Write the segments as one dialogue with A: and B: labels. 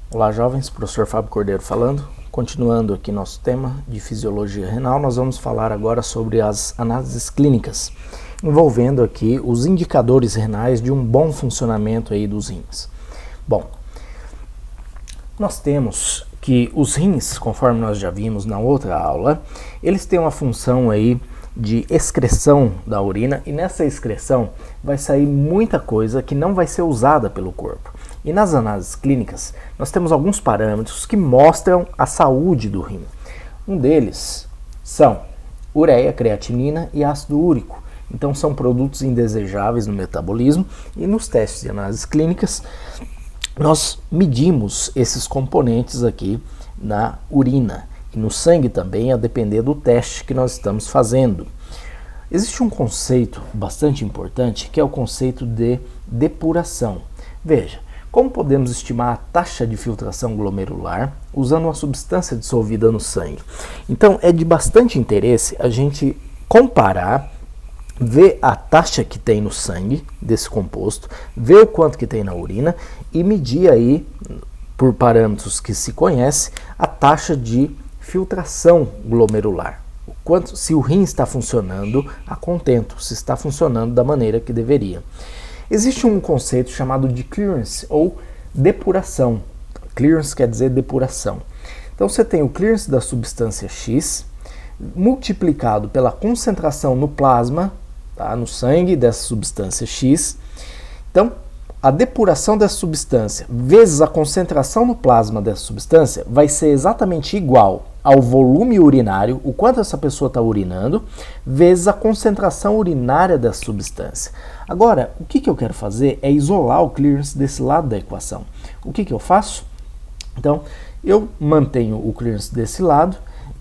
A: Olá jovens, professor Fábio Cordeiro falando. Continuando aqui nosso tema de fisiologia renal, nós vamos falar agora sobre as análises clínicas, envolvendo aqui os indicadores renais de um bom funcionamento aí dos rins. Bom, nós temos que os rins, conforme nós já vimos na outra aula, eles têm uma função aí de excreção da urina, e nessa excreção vai sair muita coisa que não vai ser usada pelo corpo. E nas análises clínicas, nós temos alguns parâmetros que mostram a saúde do rim. Um deles são ureia, creatinina e ácido úrico. Então são produtos indesejáveis no metabolismo, e nos testes de análises clínicas nós medimos esses componentes aqui na urina. E no sangue também, a depender do teste que nós estamos fazendo. Existe um conceito bastante importante, que é o conceito de depuração. Veja, como podemos estimar a taxa de filtração glomerular usando uma substância dissolvida no sangue? Então, é de bastante interesse a gente comparar, ver a taxa que tem no sangue desse composto, ver o quanto que tem na urina e medir aí, por parâmetros que se conhece, a taxa de filtração glomerular. O quanto, se o rim está funcionando a contento, se está funcionando da maneira que deveria. Existe um conceito chamado de clearance ou depuração. Clearance quer dizer depuração. Então você tem o clearance da substância X multiplicado pela concentração no plasma, tá, no sangue dessa substância X. Então, a depuração dessa substância vezes a concentração no plasma dessa substância vai ser exatamente igual ao volume urinário, o quanto essa pessoa está urinando, vezes a concentração urinária dessa substância. Agora, o que eu quero fazer é isolar o clearance desse lado da equação. O que eu faço? Então, eu mantenho o clearance desse lado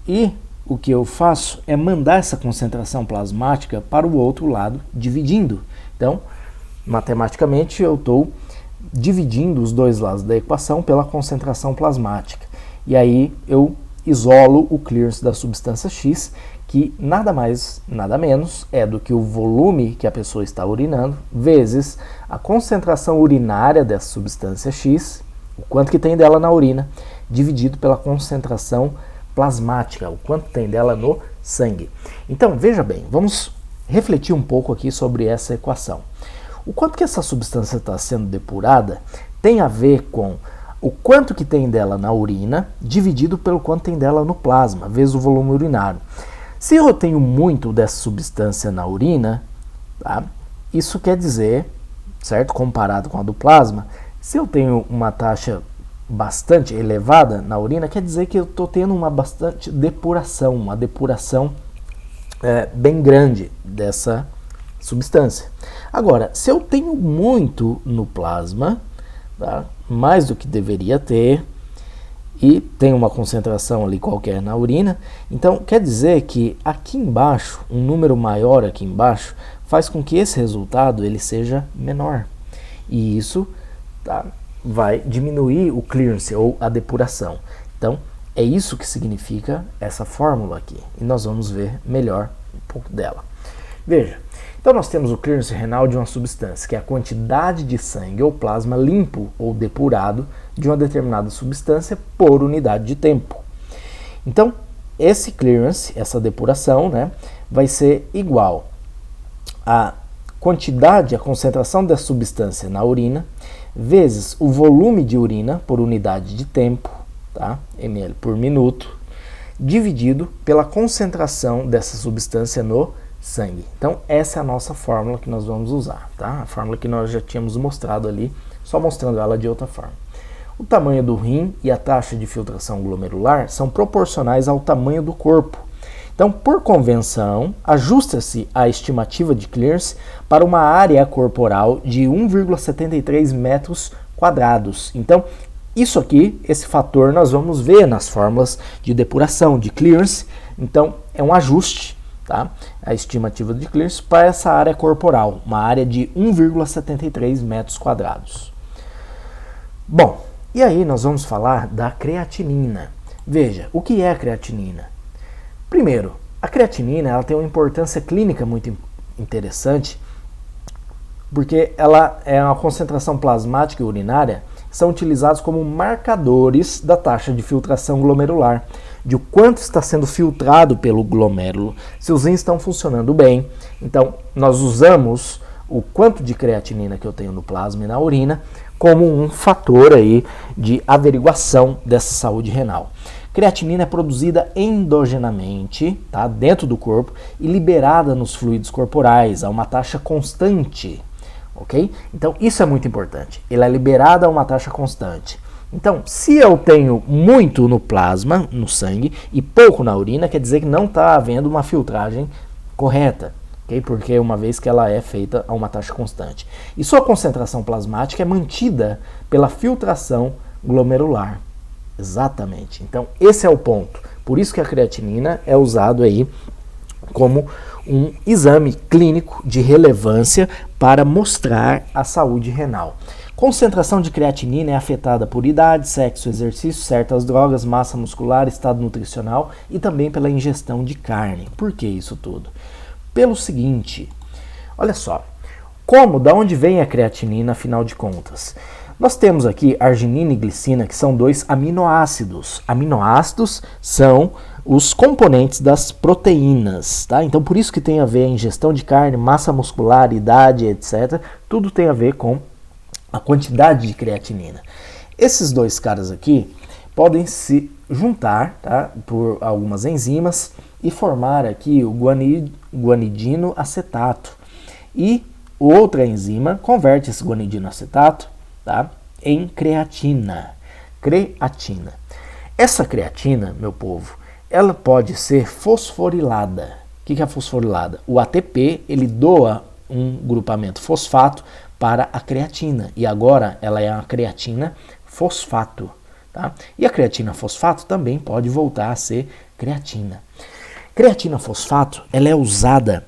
A: e o que eu faço é mandar essa concentração plasmática para o outro lado, dividindo. Então, matematicamente, eu estou dividindo os dois lados da equação pela concentração plasmática. E aí eu isolo o clearance da substância X, que nada mais, nada menos é do que o volume que a pessoa está urinando, vezes a concentração urinária dessa substância X, o quanto que tem dela na urina, dividido pela concentração plasmática, o quanto tem dela no sangue. Então, veja bem, vamos refletir um pouco aqui sobre essa equação. O quanto que essa substância está sendo depurada tem a ver com o quanto que tem dela na urina, dividido pelo quanto tem dela no plasma, vezes o volume urinário. Se eu tenho muito dessa substância na urina, tá, isso quer dizer, certo, comparado com a do plasma, se eu tenho uma taxa bastante elevada na urina, quer dizer que eu estou tendo uma bastante depuração, uma depuração bem grande dessa substância. Agora, se eu tenho muito no plasma, tá, mais do que deveria ter, e tem uma concentração ali qualquer na urina, então quer dizer que aqui embaixo, um número maior aqui embaixo, faz com que esse resultado ele seja menor. E isso, tá, vai diminuir o clearance ou a depuração. Então, é isso que significa essa fórmula aqui. E nós vamos ver melhor um pouco dela. Veja, então nós temos o clearance renal de uma substância, que é a quantidade de sangue ou plasma limpo ou depurado de uma determinada substância por unidade de tempo. Então, esse clearance, essa depuração, né, vai ser igual à quantidade, a concentração dessa substância na urina, vezes o volume de urina por unidade de tempo, tá, ml por minuto, dividido pela concentração dessa substância no sangue. Então, essa é a nossa fórmula que nós vamos usar, tá? A fórmula que nós já tínhamos mostrado ali, só mostrando ela de outra forma. O tamanho do rim e a taxa de filtração glomerular são proporcionais ao tamanho do corpo. Então, por convenção, ajusta-se a estimativa de clearance para uma área corporal de 1,73 metros quadrados. Então, isso aqui, esse fator, nós vamos ver nas fórmulas de depuração, de clearance. Então, é um ajuste, tá, a estimativa de clearance para essa área corporal, uma área de 1,73 metros quadrados. Bom, e aí nós vamos falar da creatinina. Veja, o que é a creatinina? Primeiro, a creatinina ela tem uma importância clínica muito interessante, porque ela é uma concentração plasmática e urinária são utilizados como marcadores da taxa de filtração glomerular, de o quanto está sendo filtrado pelo glomérulo, se os rins estão funcionando bem. Então, nós usamos o quanto de creatinina que eu tenho no plasma e na urina como um fator aí de averiguação dessa saúde renal. Creatinina é produzida endogenamente, tá, dentro do corpo e liberada nos fluidos corporais a uma taxa constante, ok? Então isso é muito importante, ela é liberada a uma taxa constante. Então, se eu tenho muito no plasma, no sangue, e pouco na urina, quer dizer que não está havendo uma filtragem correta, okay? Porque uma vez que ela é feita a uma taxa constante. E sua concentração plasmática é mantida pela filtração glomerular. Exatamente. Então, esse é o ponto. Por isso que a creatinina é usado aí como um exame clínico de relevância para mostrar a saúde renal. Concentração de creatinina é afetada por idade, sexo, exercício, certas drogas, massa muscular, estado nutricional e também pela ingestão de carne. Por que isso tudo? Pelo seguinte, olha só, da onde vem a creatinina, afinal de contas? Nós temos aqui arginina e glicina, que são 2 aminoácidos. Aminoácidos são os componentes das proteínas, tá? Então, por isso que tem a ver a ingestão de carne, massa muscular, idade, etc. Tudo tem a ver com a quantidade de creatinina. Esses 2 caras aqui podem se juntar, tá, por algumas enzimas e formar aqui o guanidino acetato. E outra enzima converte esse guanidino acetato, tá, em creatina. Essa creatina, meu povo, ela pode ser fosforilada. O que é a fosforilada? O ATP, ele doa um grupamento fosfato para a creatina. E agora ela é a creatina fosfato. Tá? E a creatina fosfato também pode voltar a ser creatina. Creatina fosfato, ela é usada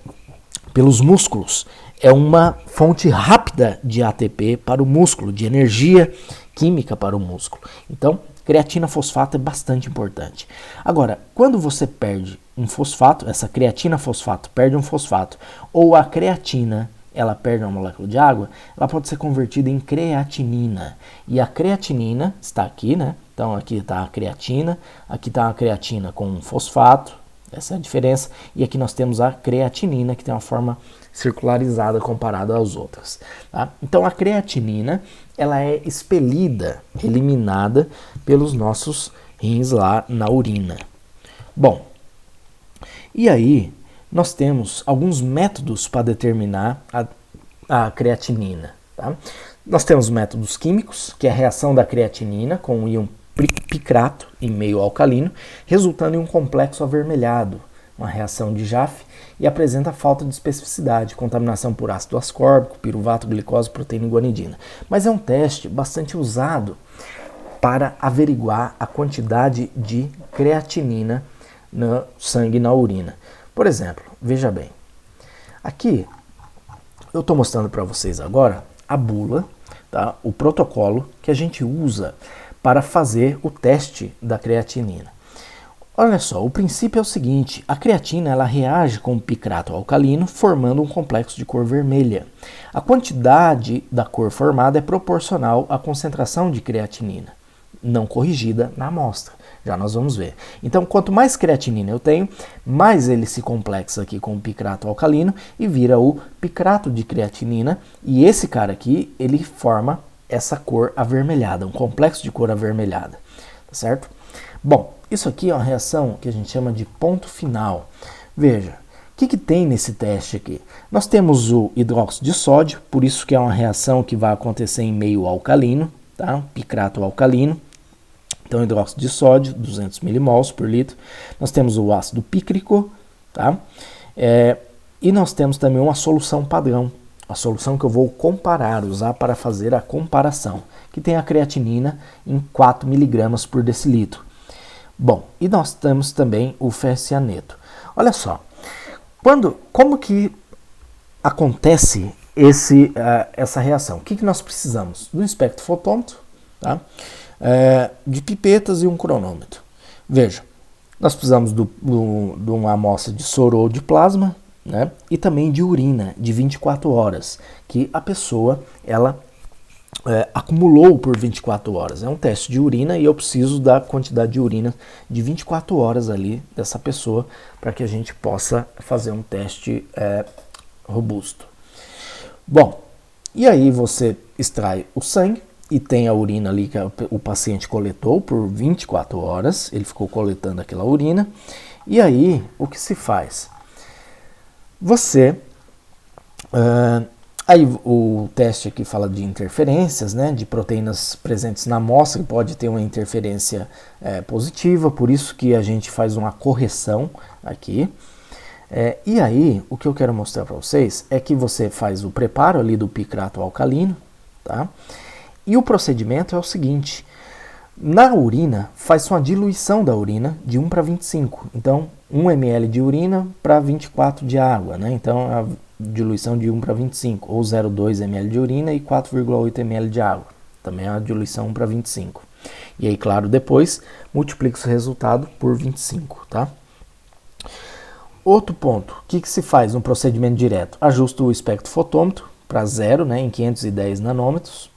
A: pelos músculos. É uma fonte rápida de ATP para o músculo, de energia química para o músculo. Então, creatina fosfato é bastante importante. Agora, quando você perde um fosfato, essa creatina fosfato perde um fosfato, ou a creatina, ela perde uma molécula de água, ela pode ser convertida em creatinina. E a creatinina está aqui, né? Então, aqui está a creatina, aqui está a creatina com fosfato, essa é a diferença. E aqui nós temos a creatinina, que tem uma forma circularizada comparada às outras. Tá? Então a creatinina ela é expelida, eliminada pelos nossos rins lá na urina. Bom, e aí nós temos alguns métodos para determinar a creatinina. Tá? Nós temos métodos químicos, que é a reação da creatinina com o íon picrato em meio alcalino, resultando em um complexo avermelhado, uma reação de Jaffe, e apresenta falta de especificidade, contaminação por ácido ascórbico, piruvato, glicose, proteína e guanidina. Mas é um teste bastante usado para averiguar a quantidade de creatinina no sangue e na urina. Por exemplo, veja bem, aqui eu estou mostrando para vocês agora a bula, tá? O protocolo que a gente usa para fazer o teste da creatinina. Olha só, o princípio é o seguinte, a creatina ela reage com o picrato alcalino, formando um complexo de cor vermelha. A quantidade da cor formada é proporcional à concentração de creatinina, não corrigida na amostra. Já nós vamos ver. Então, quanto mais creatinina eu tenho, mais ele se complexa aqui com o picrato alcalino e vira o picrato de creatinina. E esse cara aqui, ele forma essa cor avermelhada, um complexo de cor avermelhada, tá certo? Bom, isso aqui é uma reação que a gente chama de ponto final. Veja, o que tem nesse teste aqui? Nós temos o hidróxido de sódio, por isso que é uma reação que vai acontecer em meio alcalino, tá? Picrato alcalino. Então, hidróxido de sódio, 200 milimols por litro. Nós temos o ácido pícrico, tá? E nós temos também uma solução padrão, a solução que eu vou comparar, usar para fazer a comparação, que tem a creatinina em 4 miligramas por decilitro. Bom, e nós temos também o ferrocianeto. Olha só, como que acontece essa reação? O que nós precisamos? Do espectrofotômetro, tá? De pipetas e um cronômetro. Veja, nós precisamos de uma amostra de soro ou de plasma, né? E também de urina de 24 horas, que a pessoa ela acumulou por 24 horas. É um teste de urina e eu preciso da quantidade de urina de 24 horas ali dessa pessoa para que a gente possa fazer um teste robusto. Bom, e aí você extrai o sangue e tem a urina ali que o paciente coletou por 24 horas, ele ficou coletando aquela urina. E aí, o que se faz? Você... Aí o teste aqui fala de interferências, né, de proteínas presentes na amostra, que pode ter uma interferência positiva, por isso que a gente faz uma correção aqui. E aí, o que eu quero mostrar para vocês é que você faz o preparo ali do picrato alcalino, tá? E o procedimento é o seguinte: na urina, faz uma diluição da urina de 1 para 25. Então, 1 ml de urina para 24 de água, né? Então, a diluição de 1 para 25, ou 0,2 ml de urina e 4,8 ml de água. Também é a diluição 1 para 25. E aí, claro, depois, multiplica esse resultado por 25, tá? Outro ponto, o que se faz no procedimento direto? Ajusta o espectrofotômetro para 0, né, em 510 nanômetros,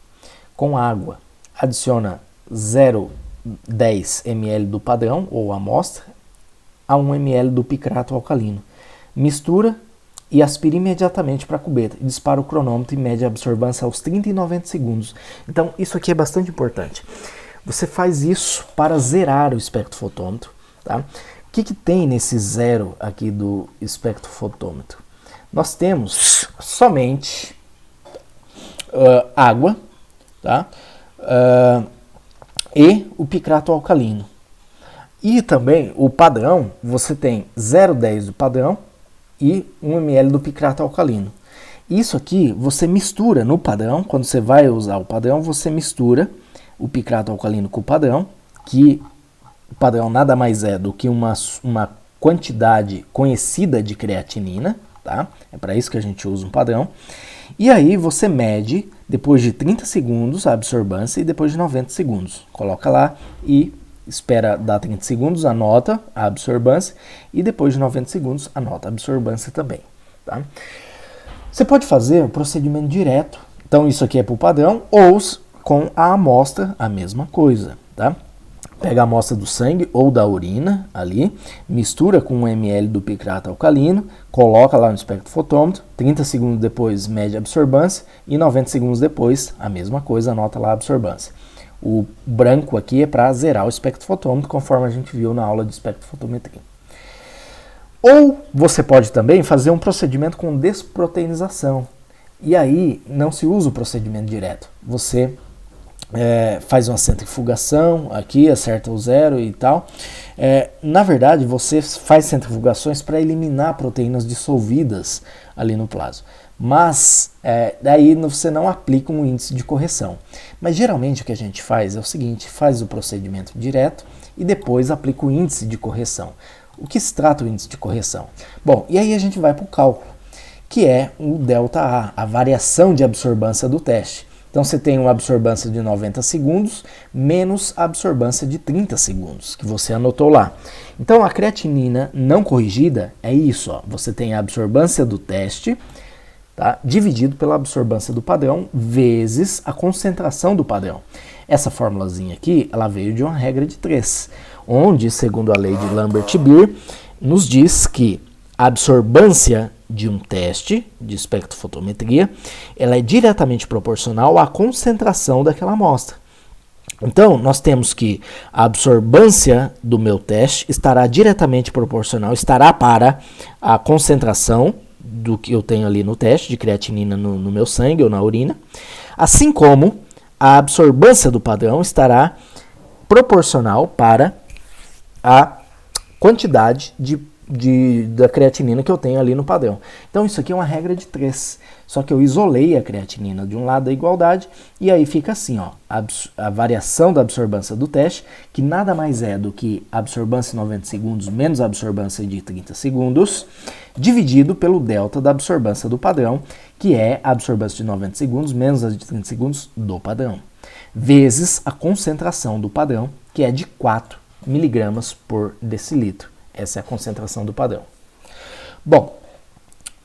A: com água. Adiciona 0,10 ml do padrão, ou amostra, a 1 ml do picrato alcalino. Mistura e aspira imediatamente para a cubeta. Dispara o cronômetro e mede a absorvância aos 30 e 90 segundos. Então, isso aqui é bastante importante. Você faz isso para zerar o espectrofotômetro, tá? O que tem nesse zero aqui do espectrofotômetro? Nós temos somente água, tá? E o picrato alcalino. E também o padrão, você tem 0,10 do padrão e 1 ml do picrato alcalino. Isso aqui você mistura no padrão, quando você vai usar o padrão, você mistura o picrato alcalino com o padrão, que o padrão nada mais é do que uma quantidade conhecida de creatinina, tá? É para isso que a gente usa um padrão. E aí você mede, depois de 30 segundos, a absorvância e depois de 90 segundos. Coloca lá e espera dar 30 segundos, anota a absorvância e depois de 90 segundos anota a absorvância também, tá? Você pode fazer o procedimento direto, então isso aqui é para o padrão, ou com a amostra, a mesma coisa, tá? Pega a amostra do sangue ou da urina ali, mistura com 1 ml do picrato alcalino, coloca lá no espectrofotômetro, 30 segundos depois mede a absorvância e 90 segundos depois a mesma coisa, anota lá a absorvância. O branco aqui é para zerar o espectrofotômetro, conforme a gente viu na aula de espectrofotometria. Ou você pode também fazer um procedimento com desproteinização. E aí não se usa o procedimento direto. Você faz uma centrifugação aqui, acerta o zero e tal. Na verdade, você faz centrifugações para eliminar proteínas dissolvidas ali no plasma. Mas daí você não aplica um índice de correção. Mas geralmente o que a gente faz é o seguinte: faz o procedimento direto e depois aplica o índice de correção. O que se trata o índice de correção? Bom, e aí a gente vai para o cálculo, que é o ΔA, a variação de absorvância do teste. Então você tem uma absorvância de 90 segundos menos a absorvância de 30 segundos, que você anotou lá. Então a creatinina não corrigida é isso, ó. Você tem a absorvância do teste, tá, dividido pela absorvância do padrão vezes a concentração do padrão. Essa formulazinha aqui, ela veio de uma regra de 3, onde, segundo a lei de Lambert-Beer, nos diz que a absorvância de um teste de espectrofotometria, ela é diretamente proporcional à concentração daquela amostra. Então, nós temos que a absorvância do meu teste estará diretamente proporcional, estará para a concentração do que eu tenho ali no teste de creatinina no meu sangue ou na urina, assim como a absorvância do padrão estará proporcional para a quantidade da creatinina que eu tenho ali no padrão. Então isso aqui é uma regra de 3, só que eu isolei a creatinina de um lado da igualdade e aí fica assim, ó, a variação da absorvância do teste, que nada mais é do que a absorvância em 90 segundos menos a absorvância de 30 segundos, dividido pelo delta da absorvância do padrão, que é a absorvância de 90 segundos menos a de 30 segundos do padrão, vezes a concentração do padrão, que é de 4 miligramas por decilitro. Essa é a concentração do padrão. Bom,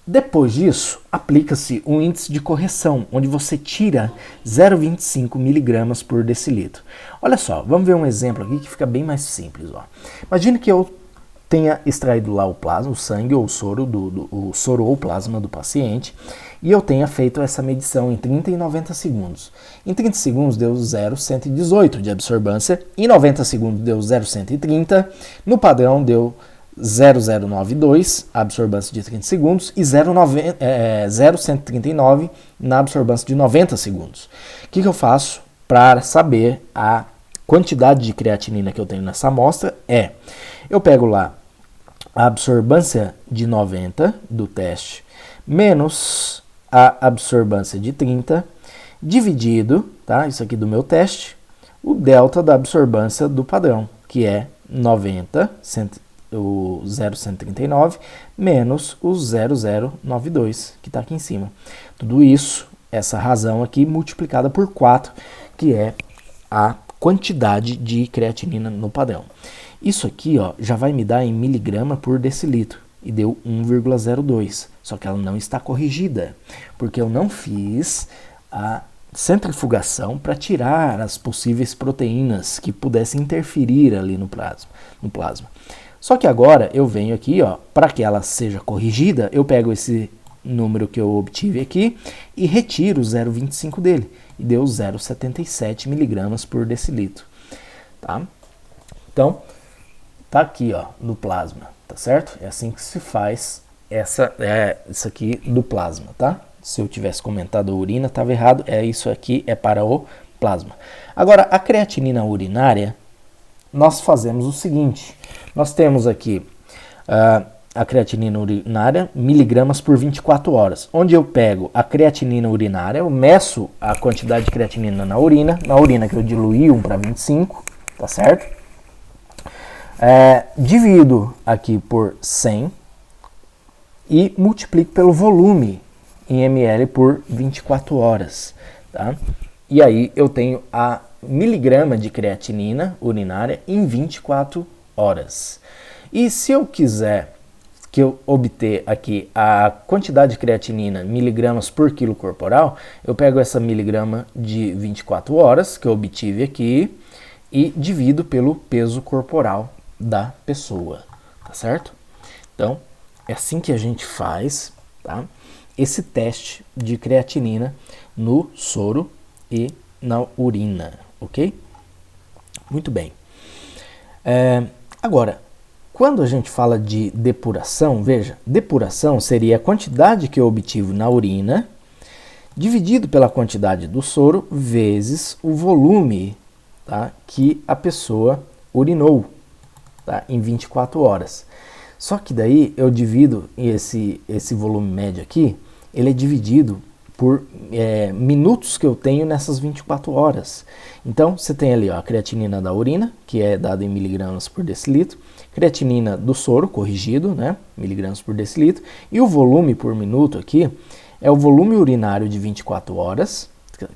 A: Depois disso, aplica-se um índice de correção, onde você tira 0,25 miligramas por decilitro. Olha só, vamos ver um exemplo aqui que fica bem mais simples. Ó. Imagine que eu tenha extraído lá o plasma, o sangue ou o soro, o soro ou plasma do paciente, e eu tenha feito essa medição em 30 e 90 segundos. Em 30 segundos deu 0,118 de absorvância, em 90 segundos deu 0,130, no padrão deu 0,092 a absorvância de 30 segundos e 0,139 na absorvância de 90 segundos. O que eu faço para saber a quantidade de creatinina que eu tenho nessa amostra? Eu pego lá a absorvância de 90 do teste menos a absorvância de 30 dividido, tá? Isso aqui do meu teste, o delta da absorvância do padrão, que é 90, o 0,139, menos o 0,092, que está aqui em cima. Tudo isso, essa razão aqui, multiplicada por 4, que é a quantidade de creatinina no padrão. Isso aqui ó, já vai me dar em miligrama por decilitro, e deu 1,02. Só que ela não está corrigida, porque eu não fiz a centrifugação para tirar as possíveis proteínas que pudessem interferir ali no plasma. Só que agora eu venho aqui, para que ela seja corrigida, eu pego esse número que eu obtive aqui e retiro 0,25 dele. E deu 0,77 miligramas por decilitro. Tá? Então, tá aqui no plasma, tá certo? É assim que se faz isso aqui do plasma, tá? Se eu tivesse comentado a urina, estava errado. Isso aqui é para o plasma. Agora, a creatinina urinária, nós fazemos o seguinte. Nós temos aqui a creatinina urinária, miligramas por 24 horas. Onde eu pego a creatinina urinária, eu meço a quantidade de creatinina na urina que eu diluí 1:25, tá certo? Divido aqui por 100 e multiplico pelo volume em ml por 24 horas, tá? E aí eu tenho a miligrama de creatinina urinária em 24 horas. E se eu quiser que eu obter aqui a quantidade de creatinina miligramas por quilo corporal, eu pego essa miligrama de 24 horas que eu obtive aqui e divido pelo peso corporal da pessoa, tá certo? Então, é assim que a gente faz, tá? Esse teste de creatinina no soro e na urina, ok? Muito bem. Agora, quando a gente fala de depuração, veja, depuração seria a quantidade que eu obtive na urina dividido pela quantidade do soro vezes o volume, tá, que a pessoa urinou, tá, em 24 horas. Só que daí eu divido esse volume médio aqui, ele é dividido por minutos que eu tenho nessas 24 horas. Então, você tem ali a creatinina da urina, que é dada em miligramas por decilitro, creatinina do soro, corrigido, né, miligramas por decilitro, e o volume por minuto aqui é o volume urinário de 24 horas,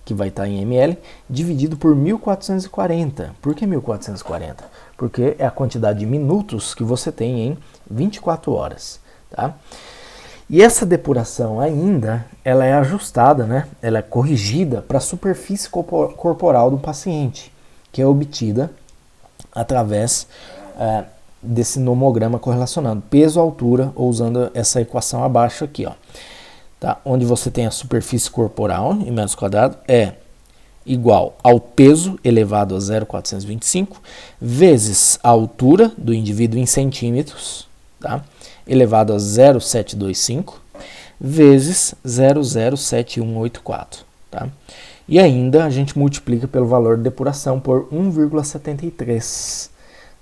A: que vai estar em ml, dividido por 1440. Por que 1440? Porque é a quantidade de minutos que você tem em 24 horas, tá? E essa depuração ainda, ela é ajustada, né? Ela é corrigida para a superfície corporal do paciente, que é obtida através desse nomograma correlacionando peso, altura, ou usando essa equação abaixo aqui, ó. Tá? Onde você tem a superfície corporal em metros quadrados é igual ao peso elevado a 0,425 vezes a altura do indivíduo em centímetros, tá, elevado a 0,725 vezes 0,07184. Tá? E ainda a gente multiplica pelo valor de depuração por 1,73,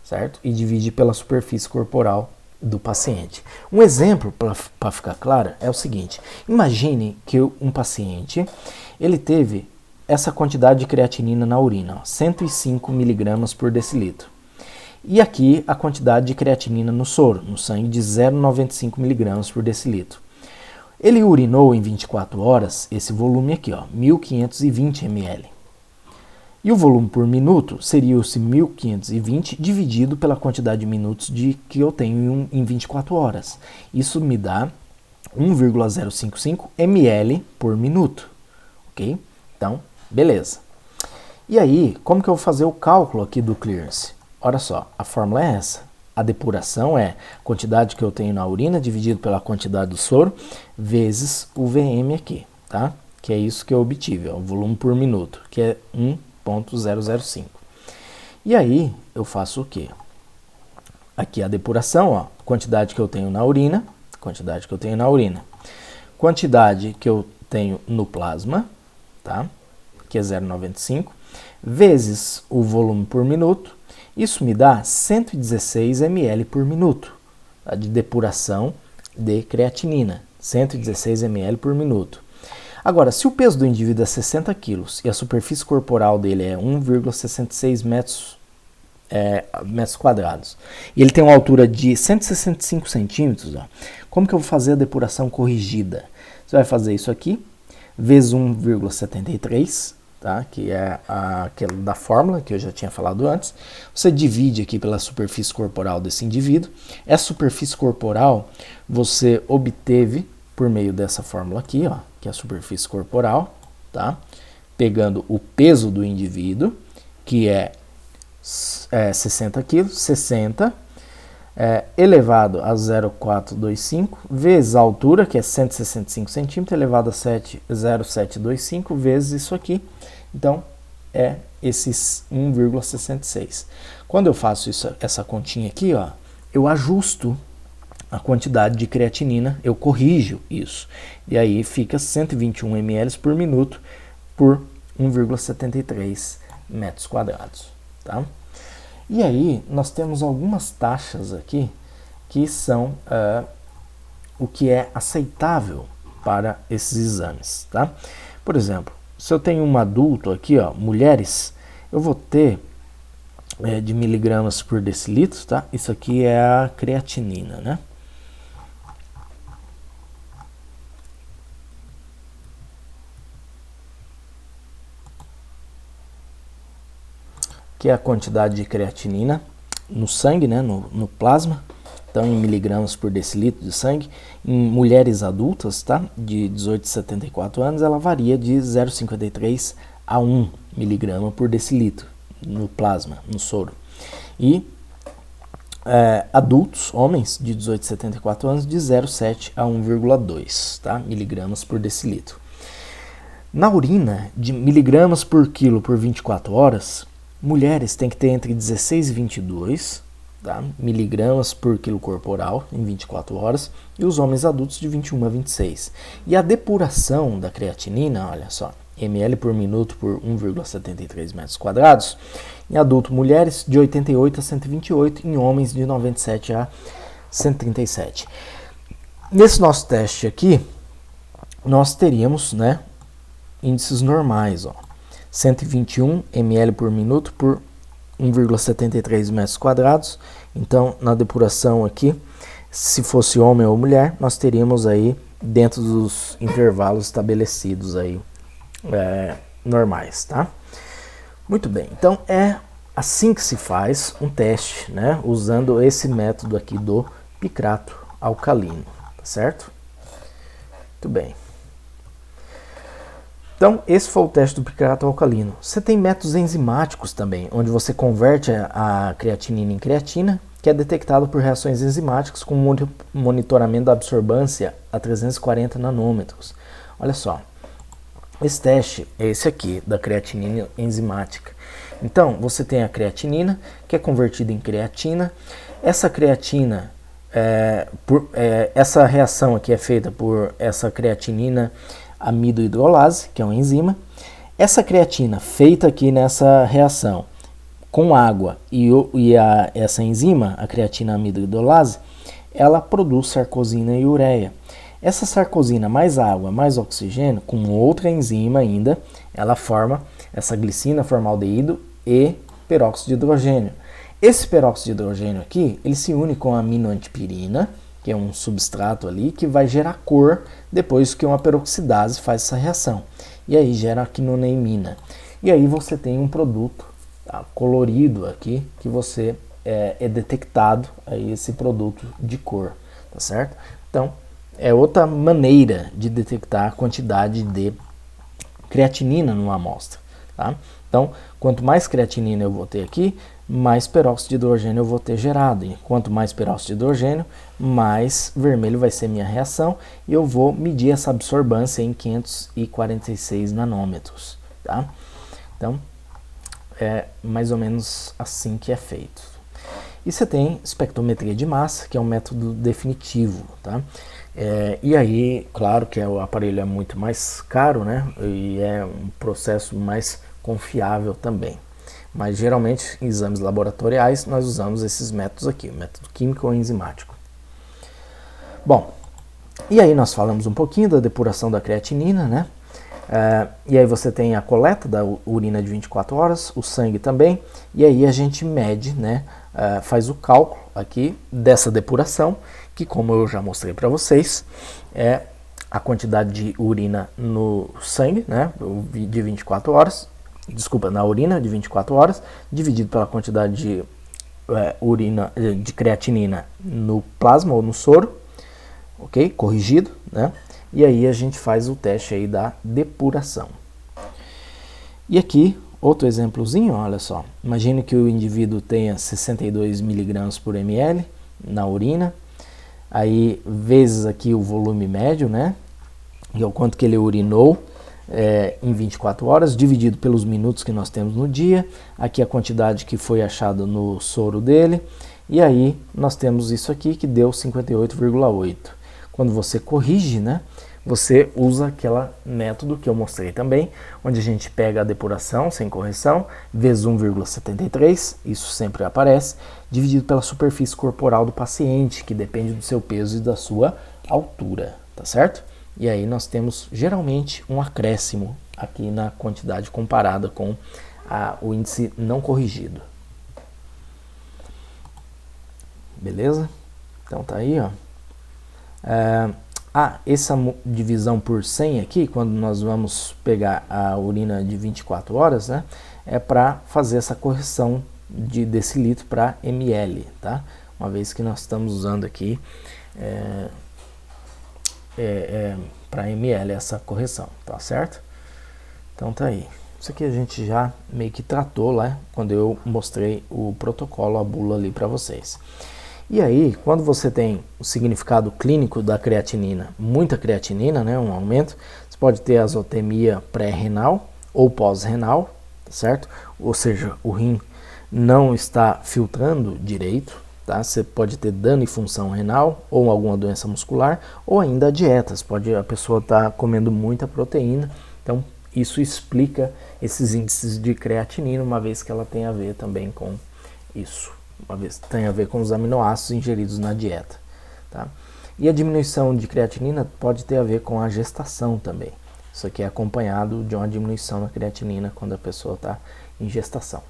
A: certo? E divide pela superfície corporal do paciente. Um exemplo, para ficar claro, é o seguinte. Imagine que um paciente ele teve essa quantidade de creatinina na urina, 105 miligramas por decilitro. E aqui a quantidade de creatinina no soro, no sangue, de 0,95 miligramas por decilitro. Ele urinou em 24 horas esse volume aqui, ó, 1520 ml. E o volume por minuto seria esse 1520 dividido pela quantidade de minutos que eu tenho em 24 horas. Isso me dá 1,055 ml por minuto, ok? Então, beleza. E aí, como que eu vou fazer o cálculo aqui do clearance? Olha só, a fórmula é essa. A depuração é a quantidade que eu tenho na urina dividido pela quantidade do soro vezes o VM aqui, tá? Que é isso que eu obtive, ó, o volume por minuto, que é 1,005. E aí, eu faço o quê? Aqui a depuração, ó, quantidade que eu tenho na urina, quantidade que eu tenho no plasma, tá? Que é 0,95, vezes o volume por minuto. Isso me dá 116 ml por minuto, tá? De depuração de creatinina, 116 ml por minuto. Agora, se o peso do indivíduo é 60 quilos e a superfície corporal dele é 1,66 metros quadrados, e ele tem uma altura de 165 centímetros, ó, como que eu vou fazer a depuração corrigida? Você vai fazer isso aqui, vezes 1,73, tá? Que é aquela da fórmula que eu já tinha falado antes. Você divide aqui pela superfície corporal desse indivíduo. Essa superfície corporal você obteve por meio dessa fórmula aqui, ó, que é a superfície corporal, tá? Pegando o peso do indivíduo, que é 60 quilos, 60 elevado a 0,425 vezes a altura, que é 165 centímetros, elevado a 0,725 vezes isso aqui. Então, é esses 1,66. Quando eu faço essa continha aqui, ó, eu ajusto a quantidade de creatinina, eu corrijo isso. E aí fica 121 ml por minuto por 1,73 metros quadrados, tá? E aí, nós temos algumas taxas aqui que são o que é aceitável para esses exames, tá? Por exemplo, se eu tenho um adulto aqui, ó, mulheres, eu vou ter de miligramas por decilitro, tá? Isso aqui é a creatinina, né? Que é a quantidade de creatinina no sangue, né, no plasma, então em miligramas por decilitro de sangue. Em mulheres adultas, tá, de 18 a 74 anos, ela varia de 0,53 a 1 miligrama por decilitro no plasma, no soro. E adultos, homens de 18 a 74 anos, de 0,7 a 1,2, tá, miligramas por decilitro. Na urina, de miligramas por quilo por 24 horas, mulheres têm que ter entre 16 e 22, tá, miligramas por quilo corporal em 24 horas, e os homens adultos de 21 a 26. E a depuração da creatinina, olha só, ml por minuto por 1,73 metros quadrados, em adulto mulheres de 88 a 128, em homens de 97 a 137. Nesse nosso teste aqui, nós teríamos, né, índices normais, ó. 121 ml por minuto por 1,73 metros quadrados. Então, na depuração aqui, se fosse homem ou mulher, nós teríamos aí dentro dos intervalos estabelecidos aí normais, tá? Muito bem, então é assim que se faz um teste, né? Usando esse método aqui do picrato alcalino, tá certo? Muito bem. Então, esse foi o teste do picrato alcalino. Você tem métodos enzimáticos também, onde você converte a creatinina em creatina, que é detectado por reações enzimáticas com monitoramento da absorbância a 340 nanômetros. Olha só, esse teste é esse aqui, da creatinina enzimática. Então, você tem a creatinina, que é convertida em creatina. Essa creatina, essa reação aqui é feita por essa creatinina amido-hidrolase, que é uma enzima. Essa creatina feita aqui nessa reação com água essa enzima, a creatina amido-hidrolase, ela produz sarcosina e ureia. Essa sarcosina mais água mais oxigênio, com outra enzima ainda, ela forma essa glicina, formaldeído e peróxido de hidrogênio. Esse peróxido de hidrogênio aqui, ele se une com a aminoantipirina, que é um substrato ali, que vai gerar cor depois que uma peroxidase faz essa reação. E aí gera a quinoneimina. E aí você tem um produto, tá, colorido aqui, que você é detectado aí esse produto de cor, tá certo? Então, é outra maneira de detectar a quantidade de creatinina numa amostra, tá? Então, quanto mais creatinina eu vou ter aqui, mais peróxido de hidrogênio eu vou ter gerado. E quanto mais peróxido de hidrogênio, mais vermelho vai ser minha reação. E eu vou medir essa absorbância em 546 nanômetros, tá? Então, é mais ou menos assim que é feito. E você tem espectrometria de massa, que é um método definitivo, tá? E aí, claro que o aparelho é muito mais caro, né? E é um processo mais confiável também. Mas geralmente em exames laboratoriais nós usamos esses métodos aqui, o método químico ou enzimático. Bom, e aí nós falamos um pouquinho da depuração da creatinina, né? E aí você tem a coleta da urina de 24 horas, o sangue também, e aí a gente mede, né? Faz o cálculo aqui dessa depuração, que como eu já mostrei para vocês, é a quantidade de urina no sangue, né? De 24 horas, desculpa, na urina de 24 horas, dividido pela quantidade de urina de creatinina no plasma ou no soro, ok? Corrigido, né? E aí a gente faz o teste aí da depuração. E aqui, outro exemplozinho, olha só. Imagine que o indivíduo tenha 62 mg por ml na urina, aí vezes aqui o volume médio, né? E o quanto que ele urinou em 24 horas, dividido pelos minutos que nós temos no dia, aqui a quantidade que foi achada no soro dele, e aí nós temos isso aqui que deu 58,8. Quando você corrige, né, você usa aquele método que eu mostrei também, onde a gente pega a depuração sem correção, vezes 1,73, isso sempre aparece, dividido pela superfície corporal do paciente, que depende do seu peso e da sua altura, tá certo? E aí nós temos geralmente um acréscimo aqui na quantidade comparada com o índice não corrigido. Beleza? Então tá aí, ó. Essa divisão por 100 aqui, quando nós vamos pegar a urina de 24 horas, né, é para fazer essa correção de decilitro para ml, tá? Uma vez que nós estamos usando aqui para ml essa correção, tá certo? Então tá aí. Isso aqui a gente já meio que tratou lá quando eu mostrei o protocolo, a bula ali para vocês. E aí, quando você tem o significado clínico da creatinina, muita creatinina, né, um aumento, você pode ter azotemia pré-renal ou pós-renal, tá certo? Ou seja, o rim não está filtrando direito, tá? Você pode ter dano em função renal ou alguma doença muscular, ou ainda dietas, a pessoa estar comendo muita proteína, então isso explica esses índices de creatinina, uma vez que ela tem a ver também com isso. Uma vez tem a ver com os aminoácidos ingeridos na dieta, tá? E a diminuição de creatinina pode ter a ver com a gestação também. Isso aqui é acompanhado de uma diminuição na creatinina quando a pessoa está em gestação.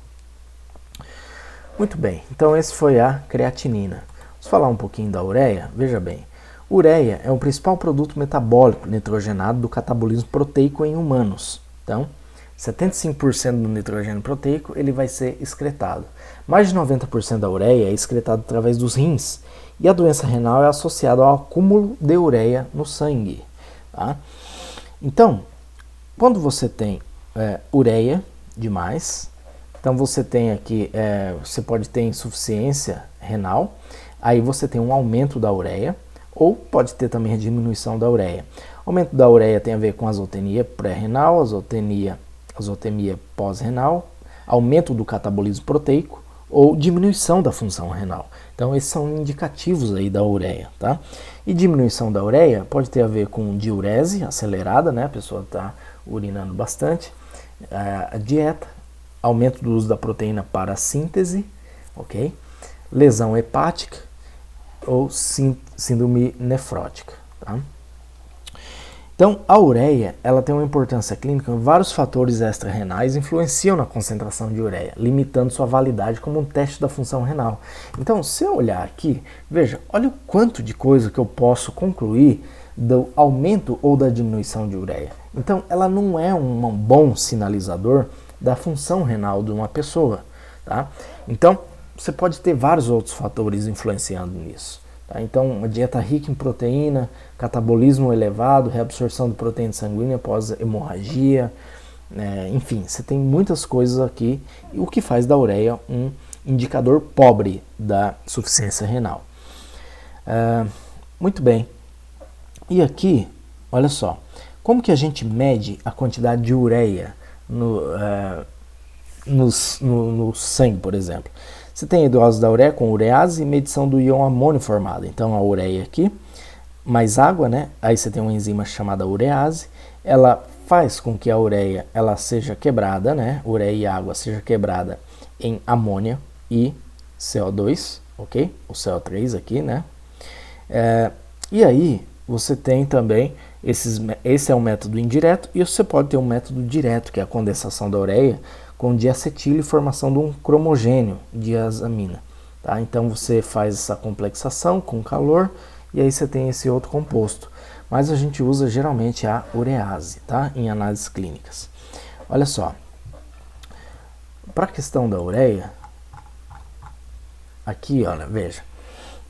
A: Muito bem, então esse foi a creatinina. Vamos falar um pouquinho da ureia. Veja bem, ureia é o principal produto metabólico nitrogenado do catabolismo proteico em humanos. Então, 75% do nitrogênio proteico ele vai ser excretado. Mais de 90% da ureia é excretado através dos rins. E a doença renal é associada ao acúmulo de ureia no sangue. Tá? Então, quando você tem ureia demais, então você tem aqui, você pode ter insuficiência renal, aí você tem um aumento da ureia, ou pode ter também a diminuição da ureia. O aumento da ureia tem a ver com azotenia pré-renal, azotemia pós-renal, aumento do catabolismo proteico ou diminuição da função renal. Então esses são indicativos aí da ureia, tá? E diminuição da ureia pode ter a ver com diurese acelerada, né? A pessoa está urinando bastante, a dieta, aumento do uso da proteína para a síntese, ok? Lesão hepática ou síndrome nefrótica, tá? Então, a ureia ela tem uma importância clínica, vários fatores extra-renais influenciam na concentração de ureia, limitando sua validade como um teste da função renal. Então, se eu olhar aqui, veja, olha o quanto de coisa que eu posso concluir do aumento ou da diminuição de ureia. Então, ela não é um bom sinalizador da função renal de uma pessoa, tá? Então, você pode ter vários outros fatores influenciando nisso, Tá? Então, uma dieta rica em proteína, catabolismo elevado, reabsorção de proteína sanguínea após hemorragia, enfim, você tem muitas coisas aqui, o que faz da ureia um indicador pobre da insuficiência renal. Muito bem. E aqui, olha só, como que a gente mede a quantidade de ureia no sangue, por exemplo? Você tem a hidrólise da ureia com urease e medição do íon amônio formado. Então a ureia aqui, mais água, né? Aí você tem uma enzima chamada urease, ela faz com que a ureia ela seja quebrada, né? Ureia e água seja quebrada em amônia e CO2, ok? O CO3 aqui, né? E aí você tem também esse é um método indireto e você pode ter um método direto, que é a condensação da ureia com diacetil e formação de um cromogênio diazamina. Tá? Então você faz essa complexação com calor e aí você tem esse outro composto. Mas a gente usa geralmente a urease, tá? Em análises clínicas. Olha só, para a questão da ureia, aqui, olha, veja,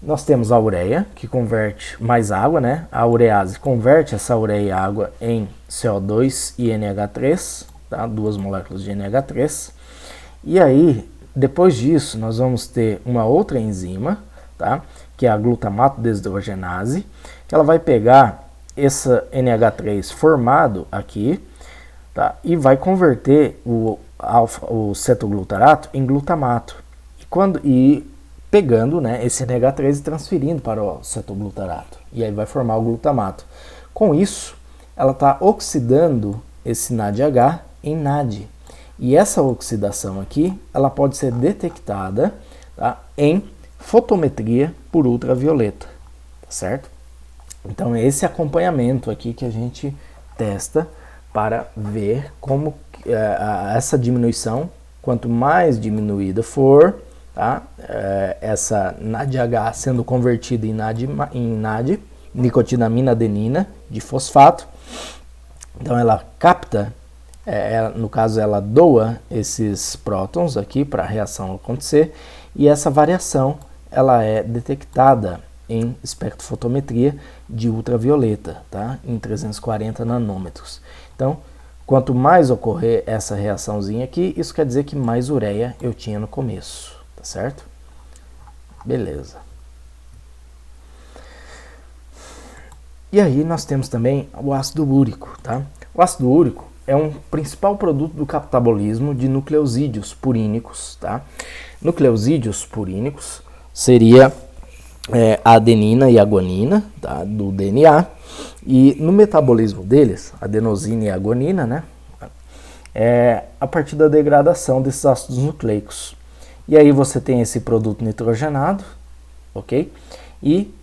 A: nós temos a ureia, que converte mais água, né? A urease converte essa ureia e água em CO2 e NH3, tá? 2 moléculas de NH3. E aí, depois disso, nós vamos ter uma outra enzima, tá? Que é a glutamato desidrogenase, que ela vai pegar esse NH3 formado aqui, tá? E vai converter o cetoglutarato em glutamato. E pegando, né, esse NH3 e transferindo para o cetoglutarato. E aí vai formar o glutamato. Com isso, ela está oxidando esse NADH em NAD. E essa oxidação aqui, ela pode ser detectada, tá, em fotometria por ultravioleta, tá certo? Então esse acompanhamento aqui que a gente testa para ver como essa diminuição, quanto mais diminuída for, tá? Essa NADH sendo convertida em NAD, nicotinamina adenina de fosfato. Então ela capta, no caso ela doa esses prótons aqui para a reação acontecer, e essa variação ela é detectada em espectrofotometria de ultravioleta, tá? Em 340 nanômetros. Então, quanto mais ocorrer essa reaçãozinha aqui, isso quer dizer que mais ureia eu tinha no começo, tá certo? Beleza. E aí nós temos também o ácido úrico, tá? O ácido úrico é um principal produto do catabolismo de nucleosídeos purínicos, tá? Nucleosídeos purínicos seria a adenina e a guanina, tá, do DNA, e no metabolismo deles, adenosina e a guanina, né, a partir da degradação desses ácidos nucleicos. E aí você tem esse produto nitrogenado, ok? E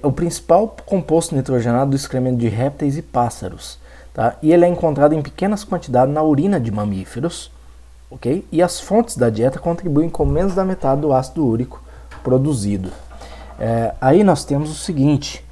A: o principal composto nitrogenado do excremento de répteis e pássaros, tá? E ele é encontrado em pequenas quantidades na urina de mamíferos, ok? E as fontes da dieta contribuem com menos da metade do ácido úrico produzido. Aí nós temos o seguinte,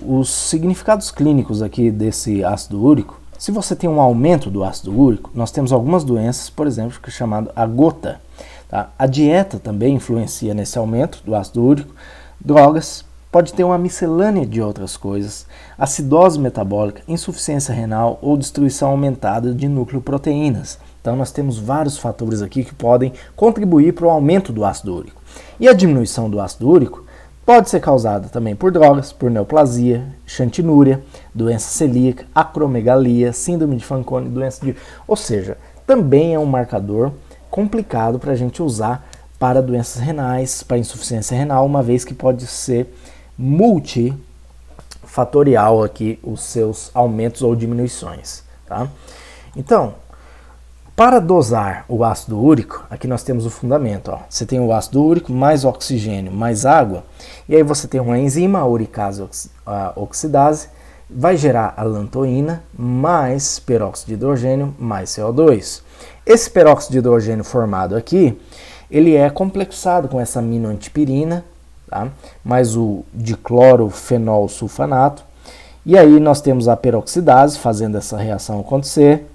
A: os significados clínicos aqui desse ácido úrico. Se você tem um aumento do ácido úrico, nós temos algumas doenças, por exemplo, que é chamado a gota. Tá? A dieta também influencia nesse aumento do ácido úrico, drogas, pode ter uma miscelânea de outras coisas, acidose metabólica, insuficiência renal ou destruição aumentada de nucleoproteínas. Então nós temos vários fatores aqui que podem contribuir para o aumento do ácido úrico. E a diminuição do ácido úrico pode ser causada também por drogas, por neoplasia, xantinúria, doença celíaca, acromegalia, síndrome de Fanconi, doença de... Ou seja, também é um marcador complicado para a gente usar para doenças renais, para insuficiência renal, uma vez que pode ser multifatorial aqui os seus aumentos ou diminuições, tá? Então, para dosar o ácido úrico, aqui nós temos o fundamento, ó. Você tem o ácido úrico mais oxigênio mais água, e aí você tem uma enzima, a uricase oxidase, vai gerar a lantoína mais peróxido de hidrogênio mais CO2. Esse peróxido de hidrogênio formado aqui, ele é complexado com essa aminoantipirina, tá? Mais o diclorofenol sulfanato, e aí nós temos a peroxidase fazendo essa reação acontecer.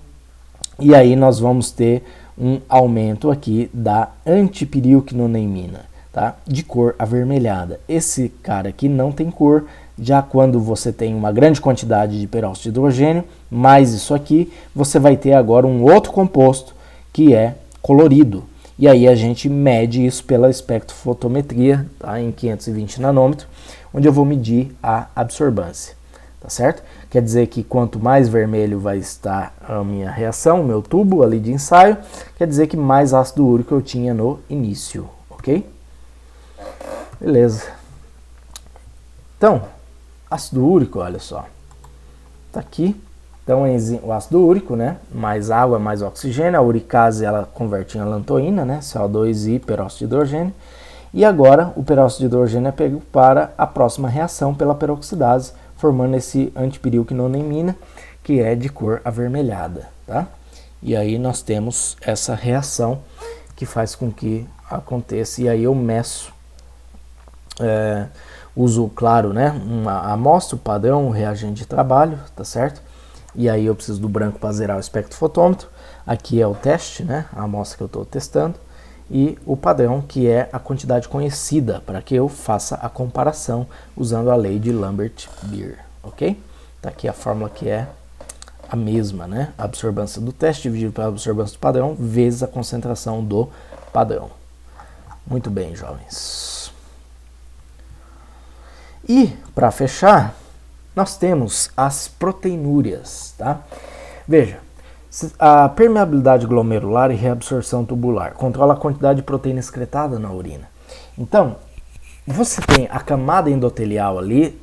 A: E aí nós vamos ter um aumento aqui da antipirilquinonemina, tá? De cor avermelhada. Esse cara aqui não tem cor, já quando você tem uma grande quantidade de peróxido de hidrogênio, mais isso aqui, você vai ter agora um outro composto que é colorido. E aí a gente mede isso pela espectrofotometria, tá? Em 520 nanômetros, onde eu vou medir a absorvância, tá certo? Quer dizer que quanto mais vermelho vai estar a minha reação, o meu tubo ali de ensaio, quer dizer que mais ácido úrico eu tinha no início, ok? Beleza. Então, ácido úrico, olha só, tá aqui. Então, o ácido úrico, né, mais água, mais oxigênio, a uricase ela converte em alantoína, né, CO2 e peróxido de hidrogênio. E agora o peróxido de hidrogênio é pego para a próxima reação pela peroxidase, formando esse antipirilquinonamina, que é de cor avermelhada, tá? E aí nós temos essa reação que faz com que aconteça, e aí eu meço, uso, claro, né, uma amostra, o padrão, o reagente de trabalho, tá certo? E aí eu preciso do branco para zerar o espectrofotômetro. Aqui é o teste, né, a amostra que eu estou testando. E o padrão, que é a quantidade conhecida, para que eu faça a comparação usando a lei de Lambert-Beer, ok? Tá aqui a fórmula que é a mesma, né? A absorvância do teste dividido pela absorvância do padrão vezes a concentração do padrão. Muito bem, jovens. E, para fechar, nós temos as proteinúrias, tá? Veja, a permeabilidade glomerular e reabsorção tubular controla a quantidade de proteína excretada na urina. Então, você tem a camada endotelial ali,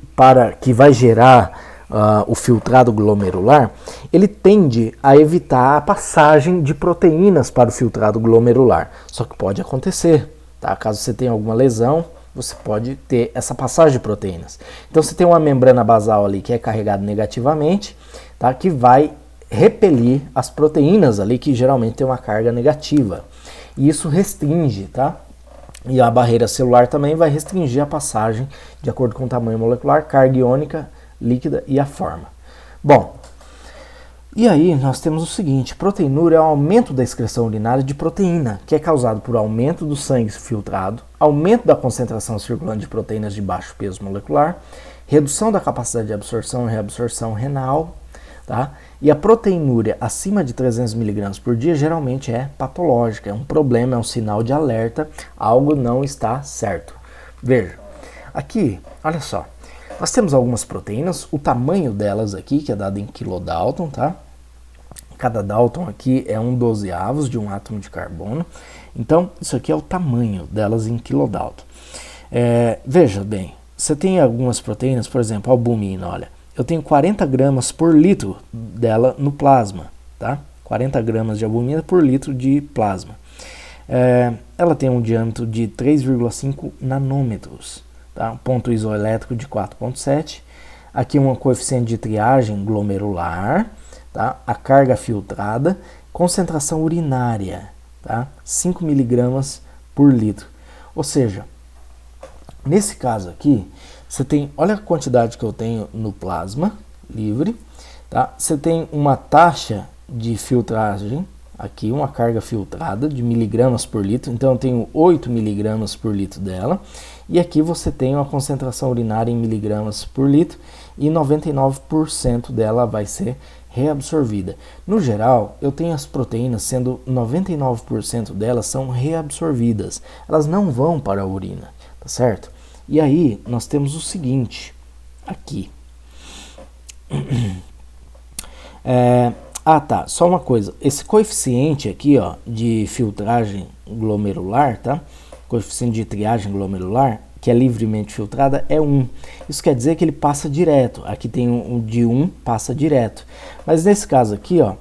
A: que vai gerar o filtrado glomerular, ele tende a evitar a passagem de proteínas para o filtrado glomerular. Só que pode acontecer, tá? Caso você tenha alguma lesão, você pode ter essa passagem de proteínas. Então você tem uma membrana basal ali que é carregada negativamente, tá? Que vai repelir as proteínas ali que geralmente tem uma carga negativa. E isso restringe, tá? E a barreira celular também vai restringir a passagem de acordo com o tamanho molecular, carga iônica, líquida e a forma. Bom, e aí nós temos o seguinte: proteinúria é o aumento da excreção urinária de proteína, que é causado por aumento do sangue filtrado, aumento da concentração circulante de proteínas de baixo peso molecular, redução da capacidade de absorção e reabsorção renal, tá? E a proteinúria acima de 300 mg por dia geralmente é patológica, é um problema, é um sinal de alerta, algo não está certo. Veja, aqui, olha só, nós temos algumas proteínas, o tamanho delas aqui, que é dado em kilodalton, tá? Cada Dalton aqui é 1/12 de um átomo de carbono. Então, isso aqui é o tamanho delas em kilodalton. Veja bem, você tem algumas proteínas, por exemplo, a albumina, olha. Eu tenho 40 gramas por litro dela no plasma, tá? 40 gramas de albumina por litro de plasma. Ela tem um diâmetro de 3,5 nanômetros, tá? Um ponto isoelétrico de 4,7. Aqui um coeficiente de triagem glomerular, tá? A carga filtrada, concentração urinária, tá? 5 miligramas por litro. Ou seja, nesse caso aqui, você tem, olha a quantidade que eu tenho no plasma livre, tá? Você tem uma taxa de filtragem, aqui uma carga filtrada de miligramas por litro, então eu tenho 8 miligramas por litro dela, e aqui você tem uma concentração urinária em miligramas por litro, e 99% dela vai ser reabsorvida. No geral, eu tenho as proteínas sendo 99% delas são reabsorvidas, elas não vão para a urina, tá certo? E aí, nós temos o seguinte, aqui. Tá, só uma coisa. Esse coeficiente aqui, ó, de filtragem glomerular, tá? Coeficiente de triagem glomerular, que é livremente filtrada, é 1. Isso quer dizer que ele passa direto. Aqui tem um de 1, passa direto. Mas nesse caso aqui, ó,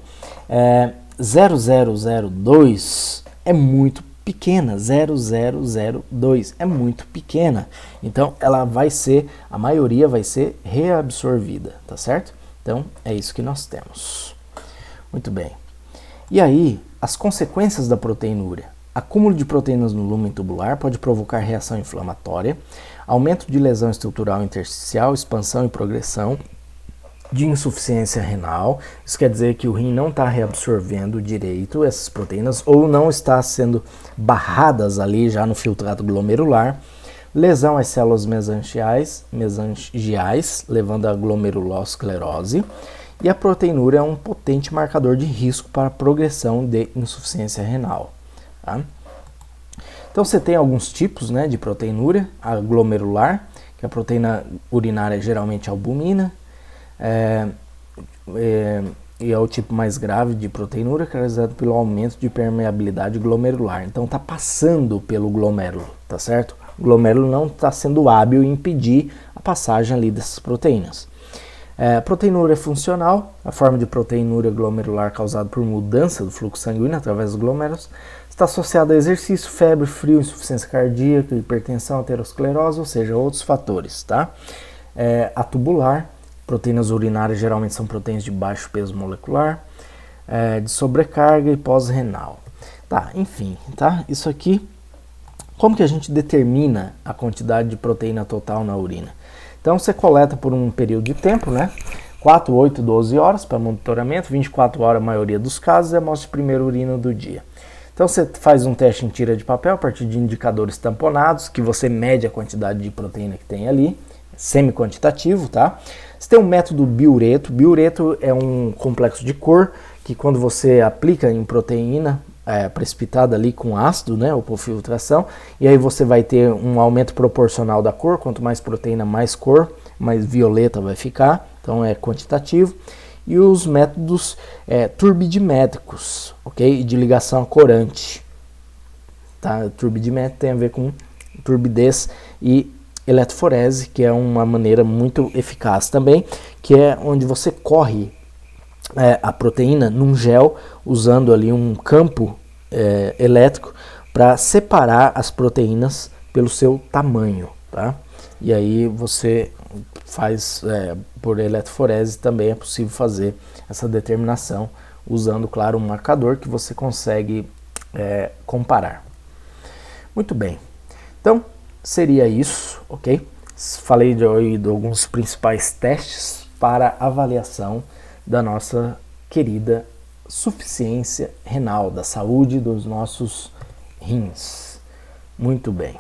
A: 0,002 é muito pequena, 0,002 é muito pequena, então ela vai ser, a maioria vai ser reabsorvida, tá certo? Então é isso que nós temos. Muito bem. E aí, as consequências da proteinúria. Acúmulo de proteínas no lúmen tubular pode provocar reação inflamatória, aumento de lesão estrutural intersticial, expansão e progressão, de insuficiência renal. Isso quer dizer que o rim não está reabsorvendo direito essas proteínas ou não está sendo barradas ali já no filtrado glomerular. Lesão às células mesangiais, levando à glomerulosclerose. E a proteinúria é um potente marcador de risco para a progressão de insuficiência renal. Tá? Então você tem alguns tipos, né, de proteinúria: a glomerular, que a proteína urinária é geralmente albumina, e é o tipo mais grave de proteinúria, caracterizado pelo aumento de permeabilidade glomerular. Então está passando pelo glomérulo, tá certo? O glomérulo não está sendo hábil em impedir a passagem ali dessas proteínas. Proteinúria funcional, a forma de proteinúria glomerular causada por mudança do fluxo sanguíneo através dos glomérulos, está associada a exercício, febre, frio, insuficiência cardíaca, hipertensão, aterosclerose, ou seja, outros fatores, tá? A tubular, proteínas urinárias geralmente são proteínas de baixo peso molecular, de sobrecarga e pós-renal. Tá, enfim, tá? Isso aqui, como que a gente determina a quantidade de proteína total na urina? Então você coleta por um período de tempo, né? 4, 8, 12 horas para monitoramento, 24 horas a maioria dos casos é a amostra de primeira urina do dia. Então você faz um teste em tira de papel a partir de indicadores tamponados, que você mede a quantidade de proteína que tem ali, semi-quantitativo, tá? Você tem um método biureto. Biureto é um complexo de cor que quando você aplica em proteína precipitada ali com ácido, né, ou por filtração, e aí você vai ter um aumento proporcional da cor. Quanto mais proteína, mais cor, mais violeta vai ficar, então é quantitativo. E os métodos turbidimétricos, ok? De ligação a corante. Tá? Turbidimétrico tem a ver com turbidez e eletroforese, que é uma maneira muito eficaz também, que é onde você corre a proteína num gel, usando ali um campo elétrico para separar as proteínas pelo seu tamanho, tá? E aí você faz por eletroforese, também é possível fazer essa determinação usando, claro, um marcador que você consegue comparar. Muito bem, então seria isso, ok? Falei de alguns principais testes para avaliação da nossa querida suficiência renal, da saúde dos nossos rins. Muito bem.